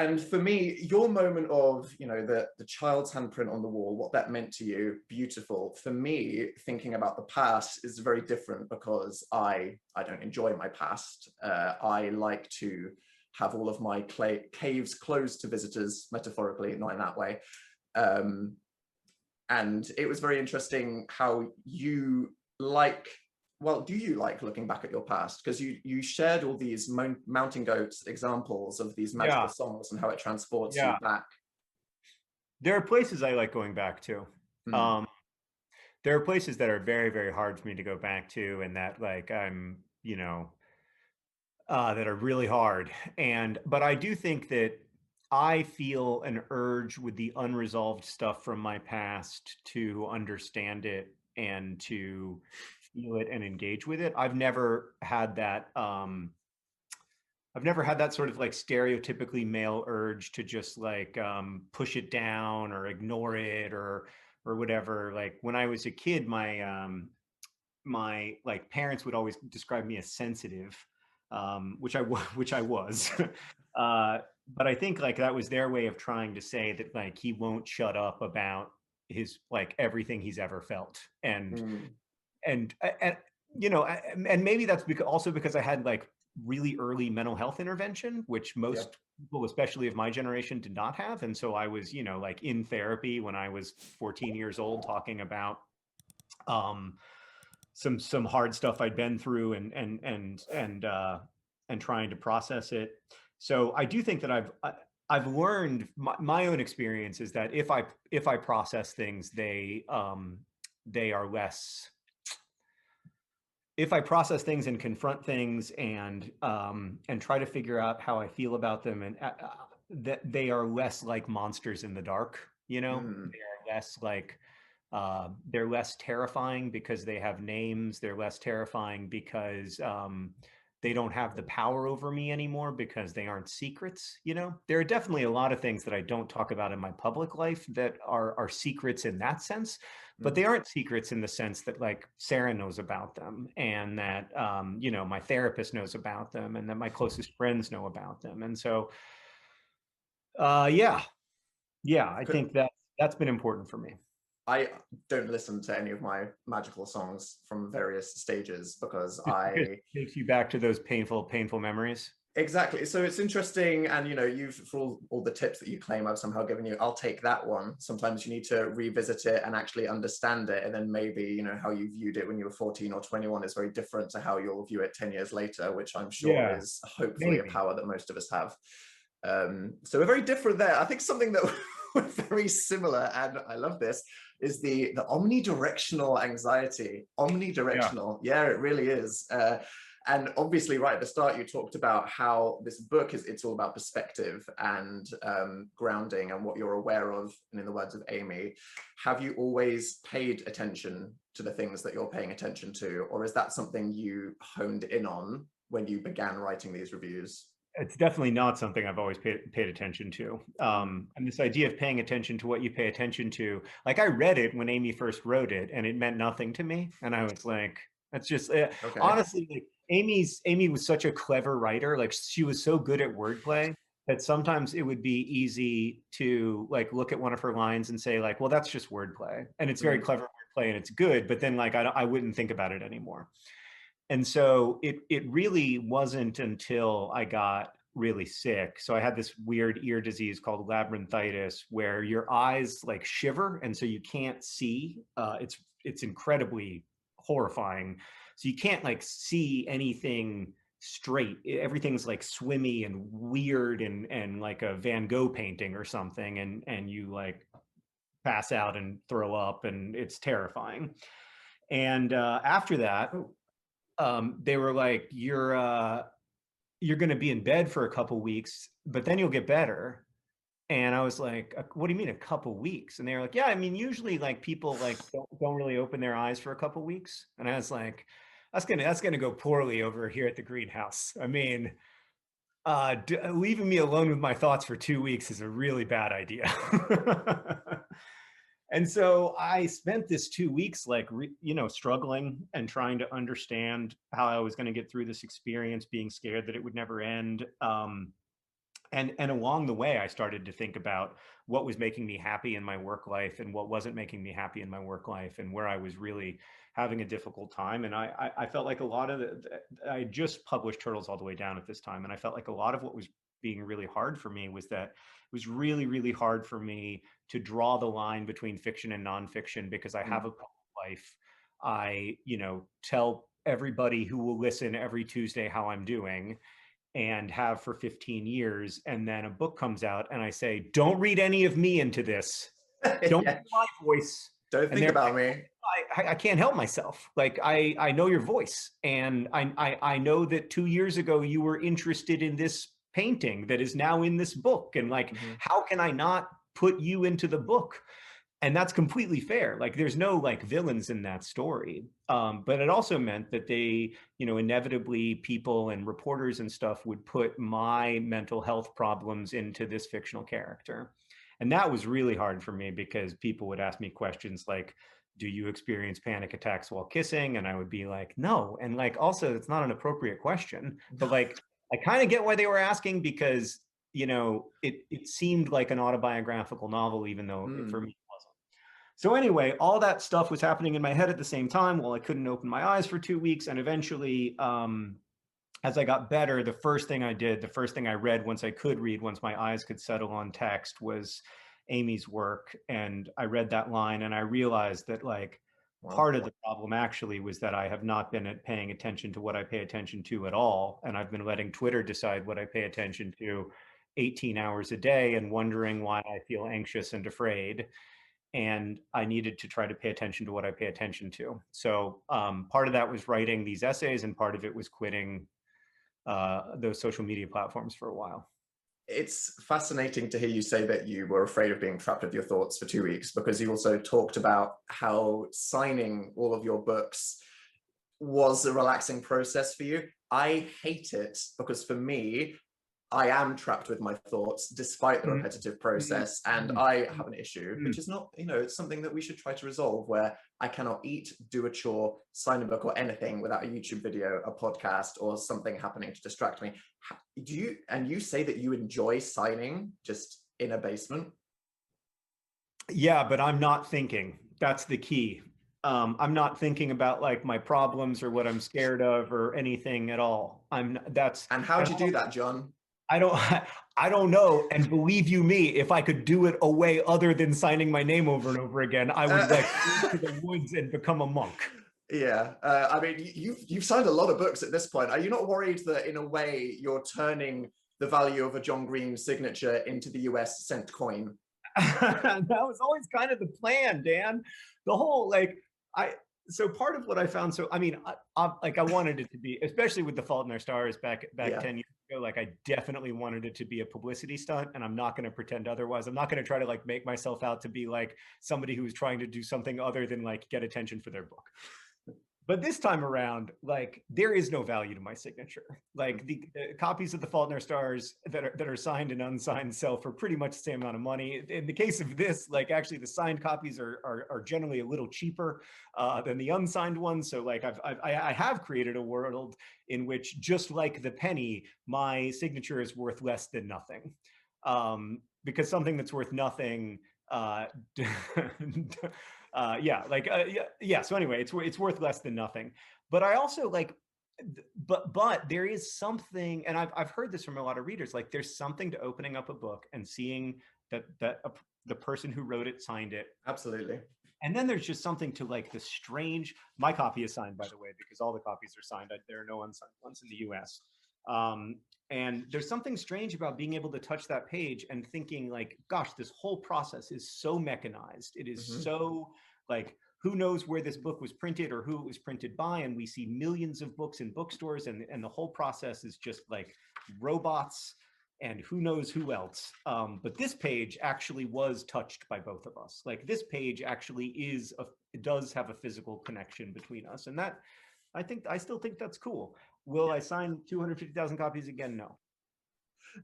And for me, your moment of, the child's handprint on the wall, what that meant to you, beautiful. For me, thinking about the past is very different because I don't enjoy my past. I like to have all of my caves closed to visitors, metaphorically, not in that way. And it was very interesting how you do you like looking back at your past? Because you shared all these mountain goats examples of these magical songs and how it transports you back. There are places I like going back to. There are places that are very, very hard for me to go back to, and that I'm, that are really hard. But I do think that I feel an urge with the unresolved stuff from my past to understand it and to feel it and engage with it. I've never had that sort of stereotypically male urge to just push it down or ignore it or whatever. Like when I was a kid, my parents would always describe me as sensitive, which I was. But I think that was their way of trying to say that he won't shut up about his everything he's ever felt. And maybe that's because I had really early mental health intervention, which most people, especially of my generation, did not have. And so I was, in therapy when I was 14 years old, talking about some hard stuff I'd been through and trying to process it. So I do think that I've learned my own experience is that if I process things, they are less. If I process things and confront things and try to figure out how I feel about them, and that they are less like monsters in the dark, they are less they're less terrifying because they have names. They're less terrifying because they don't have the power over me anymore because they aren't secrets. There are definitely a lot of things that I don't talk about in my public life that are secrets in that sense, but they aren't secrets in the sense that Sarah knows about them and that, my therapist knows about them and that my closest friends know about them. And so, I think that's been important for me. I don't listen to any of my magical songs from various stages because it takes you back to those painful memories. Exactly. So it's interesting. And, you've, for all the tips that you claim I've somehow given you, I'll take that one. Sometimes you need to revisit it and actually understand it. And then maybe, how you viewed it when you were 14 or 21 is very different to how you'll view it 10 years later, which I'm sure is hopefully a power that most of us have. So we're very different there. I think something that we're very similar, and I love this, is the omnidirectional anxiety. Omnidirectional. Yeah, it really is. And obviously, right at the start, you talked about how this book it's all about perspective and grounding and what you're aware of. And in the words of Amy, have you always paid attention to the things that you're paying attention to? Or is that something you honed in on when you began writing these reviews? It's definitely not something I've always paid attention to. And this idea of paying attention to what you pay attention to, I read it when Amy first wrote it and it meant nothing to me. And I was like, that's just, honestly, Amy was such a clever writer. She was so good at wordplay that sometimes it would be easy to look at one of her lines and say well, that's just wordplay. And it's very clever wordplay and it's good, but then I wouldn't think about it anymore. And so it really wasn't until I got really sick. So I had this weird ear disease called labyrinthitis where your eyes shiver. And so you can't see. It's incredibly horrifying. So you can't see anything straight. Everything's swimmy and weird and like a Van Gogh painting or something. And you pass out and throw up and it's terrifying. And after that, they were like, you're going to be in bed for a couple weeks, but then you'll get better. And I was like, what do you mean a couple weeks? And they were like, yeah, I mean, usually people don't really open their eyes for a couple weeks. And I was like, that's gonna go poorly over here at the greenhouse. I mean, leaving me alone with my thoughts for 2 weeks is a really bad idea. And so I spent this 2 weeks, struggling and trying to understand how I was going to get through this experience, being scared that it would never end. And along the way, I started to think about what was making me happy in my work life and what wasn't making me happy in my work life, and where I was really having a difficult time. And I felt like a lot of I just published Turtles All the Way Down at this time. And I felt like a lot of what was being really hard for me was that it was really, really hard for me to draw the line between fiction and nonfiction, because I have a public life. I, tell everybody who will listen every Tuesday how I'm doing, and have for 15 years. And then a book comes out and I say, don't read any of me into this. Don't Yeah. read my voice. Don't think about like, me. I can't help myself. Like, I know your voice. And I know that 2 years ago you were interested in this painting that is now in this book. And like, how can I not put you into the book? And that's completely fair. Like, there's no like villains in that story. But it also meant that they, inevitably people and reporters and stuff would put my mental health problems into this fictional character. And that was really hard for me, because people would ask me questions like, do you experience panic attacks while kissing? And I would be like, no. And like, also, it's not an appropriate question, but like, I kind of get why they were asking, because, it seemed like an autobiographical novel, even though for me, so anyway, all that stuff was happening in my head at the same time while I couldn't open my eyes for 2 weeks. And eventually, as I got better, the first thing I read once I could read, once my eyes could settle on text, was Amy's work. And I read that line and I realized that like part of the problem actually was that I have not been paying attention to what I pay attention to at all. And I've been letting Twitter decide what I pay attention to 18 hours a day, and wondering why I feel anxious and afraid. And I needed to try to pay attention to what I pay attention to. So part of that was writing these essays, and part of it was quitting those social media platforms for a while. It's fascinating to hear you say that you were afraid of being trapped with your thoughts for 2 weeks, because you also talked about how signing all of your books was a relaxing process for you. I hate it, because for me, I am trapped with my thoughts despite the repetitive process, and I have an issue, which is not, it's something that we should try to resolve, where I cannot eat, do a chore, sign a book, or anything without a YouTube video, a podcast, or something happening to distract me. You say that you enjoy signing just in a basement? Yeah, but I'm not thinking. That's the key. I'm not thinking about like my problems or what I'm scared of or anything at all. And how do you do that, John? I don't know. And believe you me, if I could do it a way other than signing my name over and over again, I would like go to the woods and become a monk. Yeah, I mean, you've signed a lot of books at this point. Are you not worried that in a way you're turning the value of a John Green signature into the US cent coin? That was always kind of the plan, Dan. The whole so part of what I found, so I mean, I wanted it to be, especially with The Fault in Our Stars back 10 years ago, like I definitely wanted it to be a publicity stunt, and I'm not going to pretend otherwise. I'm not going to try to like make myself out to be like somebody who was trying to do something other than like get attention for their book. But this time around, like there is no value to my signature. Like the copies of The Fault in Our Stars that are signed and unsigned sell for pretty much the same amount of money. In the case of this, like actually the signed copies are generally a little cheaper than the unsigned ones. So like I have created a world in which, just like the penny, my signature is worth less than nothing, because something that's worth nothing. So anyway, it's worth less than nothing. But I also like, but there is something, and I've heard this from a lot of readers, like there's something to opening up a book and seeing that the person who wrote it signed it. Absolutely. And then there's just something to like the strange, my copy is signed, by the way, because all the copies are signed. There are no unsigned ones in the US. And there's something strange about being able to touch that page and thinking like, gosh, this whole process is so mechanized. It is so like, who knows where this book was printed or who it was printed by. And we see millions of books in bookstores, and the whole process is just like robots and who knows who else. But this page actually was touched by both of us. Like this page actually it does have a physical connection between us. And that, I still think that's cool. Will I sign 250,000 copies again? No.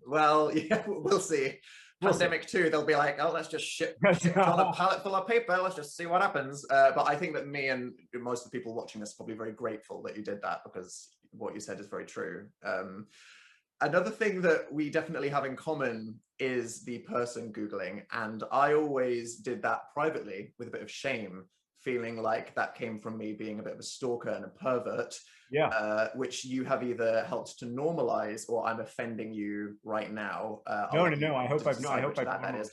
Well, yeah, we'll see. Pandemic 2, they'll be like, oh, let's just ship on a pallet full of paper. Let's just see what happens. But I think that me and most of the people watching this are probably very grateful that you did that, because what you said is very true. Another thing that we definitely have in common is the person Googling. And I always did that privately with a bit of shame, feeling like that came from me being a bit of a stalker and a pervert, Yeah. which you have either helped to normalize or I'm offending you right now. I'll No, let no, you no. I hope I've no. I decide hope which of I've that is. normalized.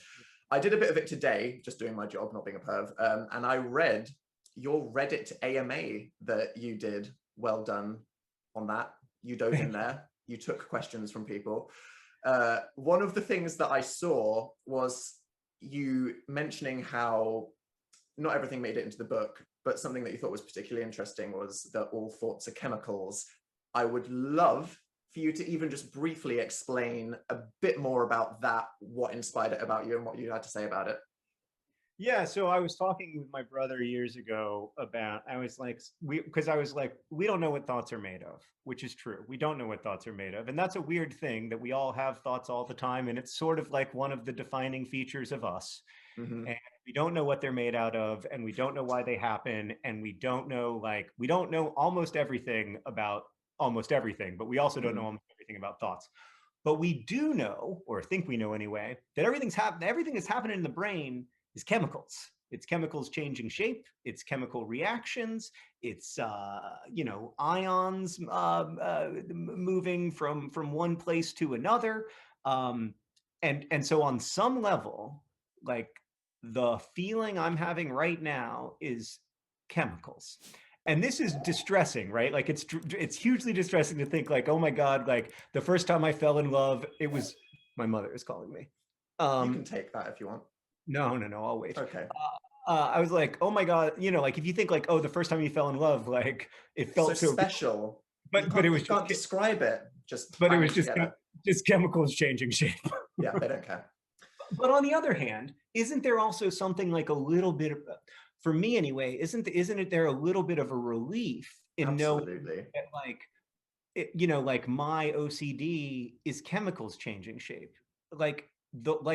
I did a bit of it today, just doing my job, not being a perv. And I read your Reddit AMA that you did. Well done on that. You dove in there. You took questions from people. One of the things that I saw was you mentioning how not everything made it into the book, but something that you thought was particularly interesting was that all thoughts are chemicals. I would love for you to even just briefly explain a bit more about that, what inspired it about you and what you had to say about it. Yeah, so I was talking with my brother years ago about, I was like, we don't know what thoughts are made of, which is true. We don't know what thoughts are made of. And that's a weird thing that we all have thoughts all the time. And it's sort of like one of the defining features of us. Mm-hmm. And we don't know what they're made out of, and we don't know why they happen. And we don't know almost everything about almost everything, but we also don't know almost everything about thoughts. But we do know, or think we know anyway, that everything that's happening in the brain is chemicals. It's chemicals changing shape. It's chemical reactions. It's ions moving from one place to another. And so on some level, like the feeling I'm having right now is chemicals. And this is distressing, right? Like it's hugely distressing to think like, oh my God, like the first time I fell in love, it was my mother is calling me. You can take that if you want. No, I'll wait. Okay. I was like, oh my God, like if you think like, oh, the first time you fell in love, like it felt so special. But it was you can't describe it. But it was just chemicals changing shape. Yeah, they don't care. But on the other hand, isn't there also something like a little bit of, for me anyway, isn't it there a little bit of a relief in Absolutely. knowing that like my OCD is chemicals changing shape, like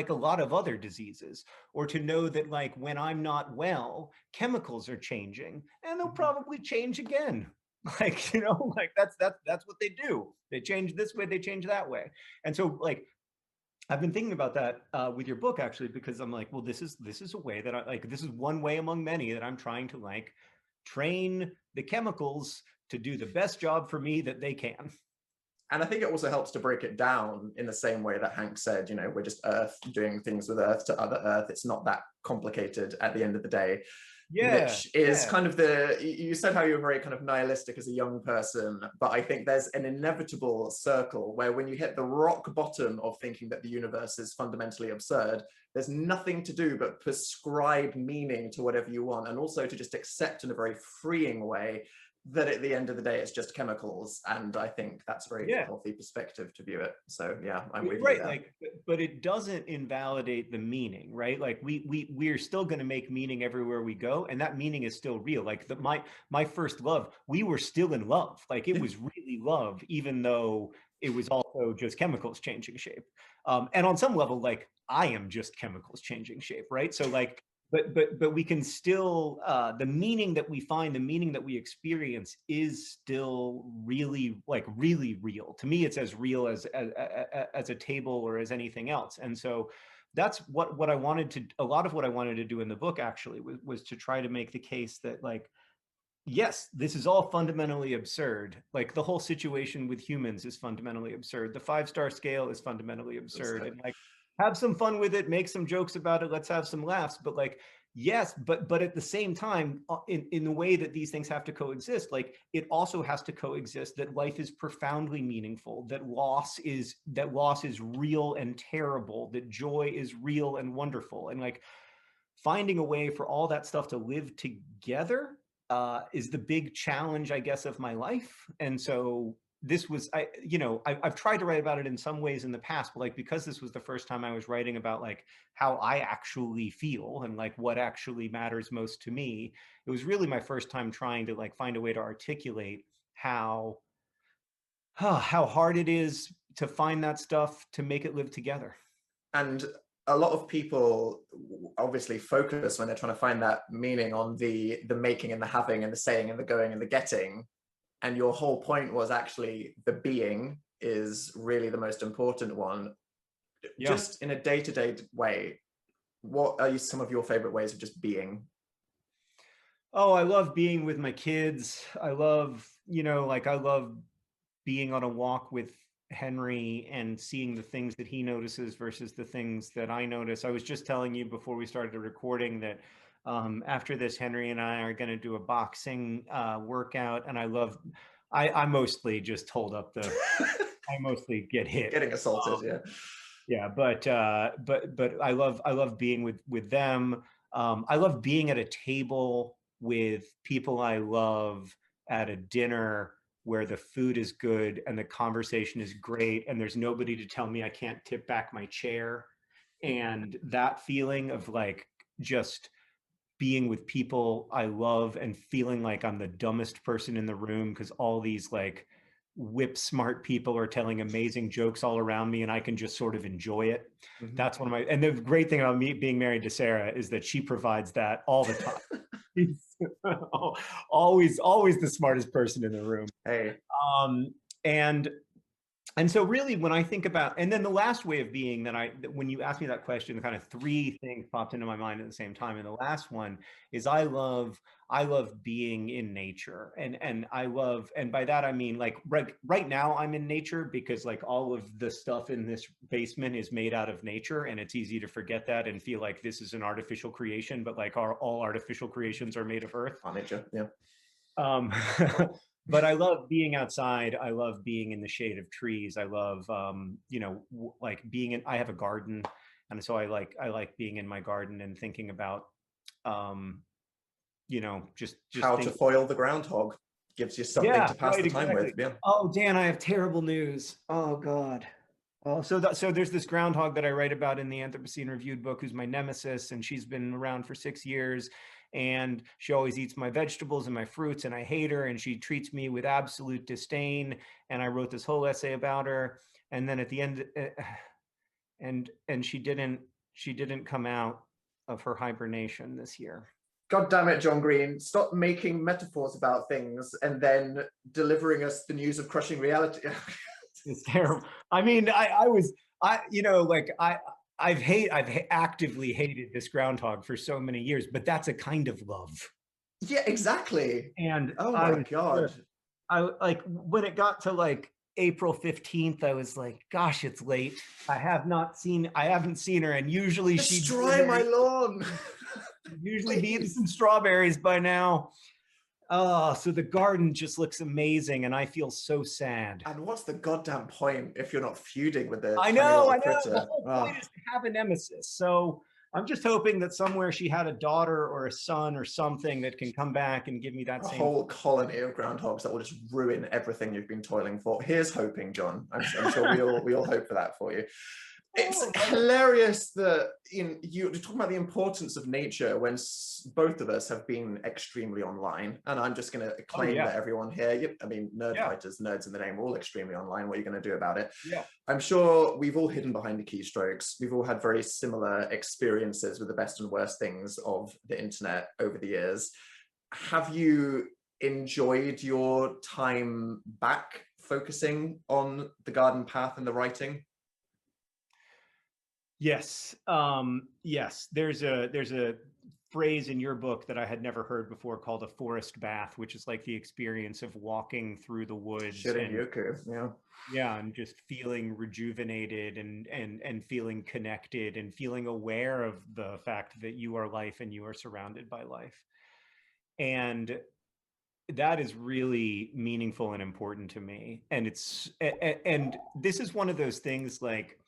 a lot of other diseases, or to know that like when I'm not well, chemicals are changing and they'll probably change again. Like, like that's what they do. They change this way, they change that way. And so like, I've been thinking about that with your book actually, because I'm like, well, this is a way that I like, this is one way among many that I'm trying to like train the chemicals to do the best job for me that they can. And I think it also helps to break it down in the same way that Hank said, we're just Earth doing things with Earth to other Earth. It's not that complicated at the end of the day. Yeah, which is kind of you said how you were very kind of nihilistic as a young person, but I think there's an inevitable circle where when you hit the rock bottom of thinking that the universe is fundamentally absurd, there's nothing to do but prescribe meaning to whatever you want, and also to just accept in a very freeing way that at the end of the day it's just chemicals. And I think that's a very healthy perspective to view it. So yeah, I'm with you there. Like, but it doesn't invalidate the meaning, right? Like we're still going to make meaning everywhere we go, and that meaning is still real. Like my first love, we were still in love. Like it was really love, even though it was also just chemicals changing shape. And on some level, like I am just chemicals changing shape, right? So like, but we can still, the meaning that we find, the meaning that we experience is still really real. To me, it's as real as a table or as anything else. And so that's what I wanted to, a lot of what I wanted to do in the book actually was to try to make the case that like, yes, this is all fundamentally absurd. Like the whole situation with humans is fundamentally absurd. The 5-star scale is fundamentally absurd. And like, have some fun with it, make some jokes about it, let's have some laughs. But like, yes, but at the same time, in the way that these things have to coexist, like it also has to coexist that life is profoundly meaningful, that loss is real and terrible, that joy is real and wonderful. And like finding a way for all that stuff to live together is the big challenge, I guess, of my life. And so this was, I've tried to write about it in some ways in the past, but like, because this was the first time I was writing about like how I actually feel and like what actually matters most to me, it was really my first time trying to like find a way to articulate how hard it is to find that stuff, to make it live together. And a lot of people obviously focus when they're trying to find that meaning on the making and the having and the saying and the going and the getting. And your whole point was actually the being is really the most important one. Yeah. Just in a day-to-day way, what are some of your favorite ways of just being? Oh, I love being with my kids. I love, I love being on a walk with Henry and seeing the things that he notices versus the things that I notice. I was just telling you before we started the recording that after this, Henry and I are going to do a boxing workout, and I mostly just hold up the, I mostly get hit. Getting assaulted, yeah. Yeah, but I love being with them. I love being at a table with people I love at a dinner where the food is good and the conversation is great and there's nobody to tell me I can't tip back my chair. And that feeling of like just being with people I love and feeling like I'm the dumbest person in the room because all these like whip smart people are telling amazing jokes all around me and I can just sort of enjoy it. Mm-hmm. That's one of my, and the great thing about me being married to Sarah is that she provides that all the time. She's always the smartest person in the room. Hey. And so really when I think about, and then the last way of being when you asked me that question, kind of three things popped into my mind at the same time. And the last one is I love being in nature. And by that, I mean like right now I'm in nature because like all of the stuff in this basement is made out of nature. And it's easy to forget that and feel like this is an artificial creation, but like all artificial creations are made of earth. Nature, yeah. But I love being outside. I love being in the shade of trees. I love, like being in, I have a garden. And so I like being in my garden and thinking about, just how to foil the groundhog. Gives you something to pass the time with. Yeah. Oh, Dan, I have terrible news. Oh God. Oh, so there's this groundhog that I write about in the Anthropocene Reviewed book, who's my nemesis, and she's been around for 6 years, and she always eats my vegetables and my fruits, and I hate her, and she treats me with absolute disdain. And I wrote this whole essay about her, and then at the end, and she didn't come out of her hibernation this year. God damn it, John Green. Stop making metaphors about things and then delivering us the news of crushing reality. It's terrible. I mean, I've actively hated this groundhog for so many years, but that's a kind of love. Yeah, exactly. And oh my God. I like when it got to like April 15th, I was like, gosh, it's late. I haven't seen her. And usually she'd dry my lawn. Usually be eating some strawberries by now. Oh, so the garden just looks amazing, and I feel so sad. And what's the goddamn point if you're not feuding with the I know. critter? The whole point is to have a nemesis. So I'm just hoping that somewhere she had a daughter or a son or something that can come back and give me that same whole colony of groundhogs that will just ruin everything you've been toiling for. Here's hoping, John. I'm sure we all hope for that for you. It's hilarious that you're talking about the importance of nature when both of us have been extremely online. And I'm just going to claim that everyone here, I mean, fighters, nerds in the name, we're all extremely online. What are you going to do about it? Yeah. I'm sure we've all hidden behind the keystrokes. We've all had very similar experiences with the best and worst things of the internet over the years. Have you enjoyed your time back focusing on the garden path and the writing? Yes. Yes. There's a phrase in your book that I had never heard before called a forest bath, which is like the experience of walking through the woods and just feeling rejuvenated and feeling connected and feeling aware of the fact that you are life and you are surrounded by life. And that is really meaningful and important to me. And and this is one of those things like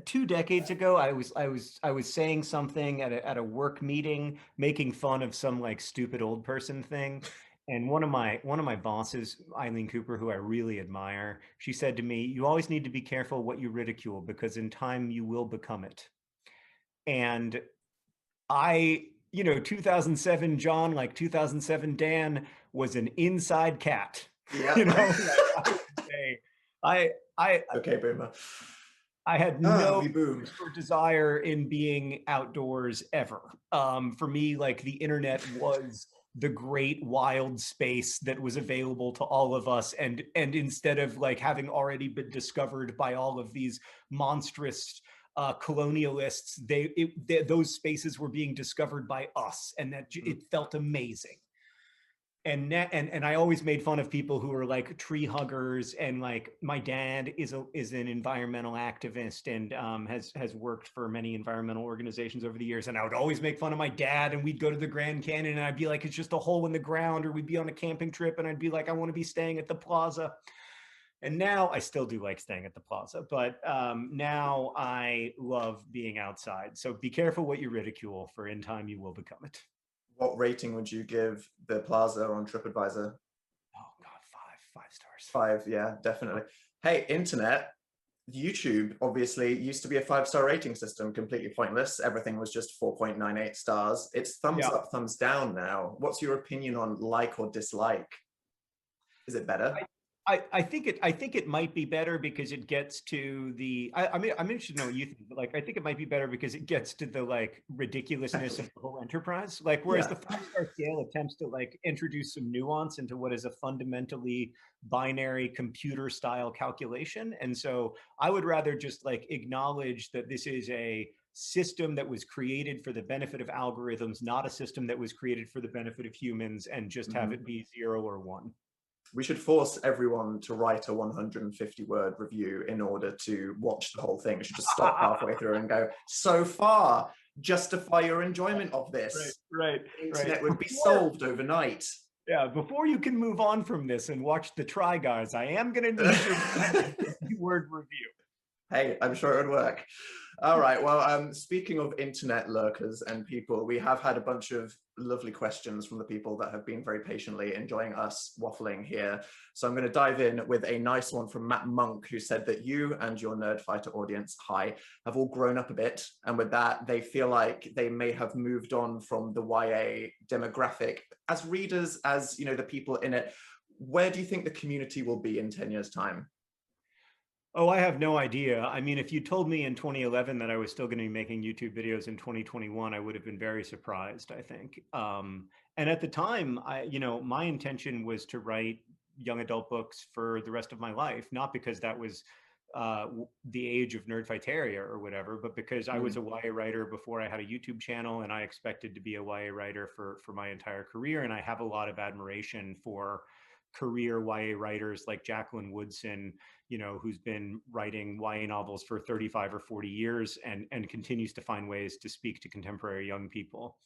2 decades ago, I was saying something at a work meeting, making fun of some like stupid old person thing. And one of my bosses, Eileen Cooper, who I really admire, she said to me, "You always need to be careful what you ridicule because in time you will become it." And 2007 John, like 2007 Dan, was an inside cat. Yeah. Okay, boomer. I had no desire in being outdoors ever. For me, like the internet was the great wild space that was available to all of us, and instead of like having already been discovered by all of these monstrous colonialists, those spaces were being discovered by us, and that it felt amazing. And I always made fun of people who were like tree huggers, and like my dad is an environmental activist and has worked for many environmental organizations over the years, and I would always make fun of my dad, and we'd go to the Grand Canyon and I'd be like, it's just a hole in the ground, or we'd be on a camping trip and I'd be like, I want to be staying at the plaza. And now I still do like staying at the plaza, but now I love being outside. So be careful what you ridicule, for in time you will become it. What rating would you give the Plaza on TripAdvisor? Oh God, five stars. 5, yeah, definitely. Hey, internet, YouTube obviously used to be a 5-star rating system, completely pointless. Everything was just 4.98 stars. It's thumbs up, thumbs down now. What's your opinion on like or dislike? Is it better? I think it might be better because it gets to the I mean I'm interested to know what you think, but like I think it might be better because it gets to the like ridiculousness of the whole enterprise. Like whereas the 5-star scale attempts to like introduce some nuance into what is a fundamentally binary computer style calculation. And so I would rather just like acknowledge that this is a system that was created for the benefit of algorithms, not a system that was created for the benefit of humans, and just have it be 0 or 1. We should force everyone to write a 150-word review in order to watch the whole thing. We should just stop halfway through and go, so far, justify your enjoyment of this. Right. Internet would be solved overnight. Yeah, before you can move on from this and watch the Try Guys, I am going to need your word review. Hey, I'm sure it would work. All right, well, speaking of internet lurkers and people, we have had a bunch of lovely questions from the people that have been very patiently enjoying us waffling here. So I'm going to dive in with a nice one from Matt Monk, who said that you and your Nerdfighter audience, hi, have all grown up a bit. And with that, they feel like they may have moved on from the YA demographic. As readers, as you know, the people in it, where do you think the community will be in 10 years' time? Oh, I have no idea. I mean, if you told me in 2011 that I was still going to be making YouTube videos in 2021, I would have been very surprised, I think. And at the time, my intention was to write young adult books for the rest of my life, not because that was the age of nerdfighteria or whatever, but because I was a YA writer before I had a YouTube channel, and I expected to be a YA writer for my entire career. And I have a lot of admiration for career YA writers like Jacqueline Woodson, who's been writing YA novels for 35 or 40 years and continues to find ways to speak to contemporary young people.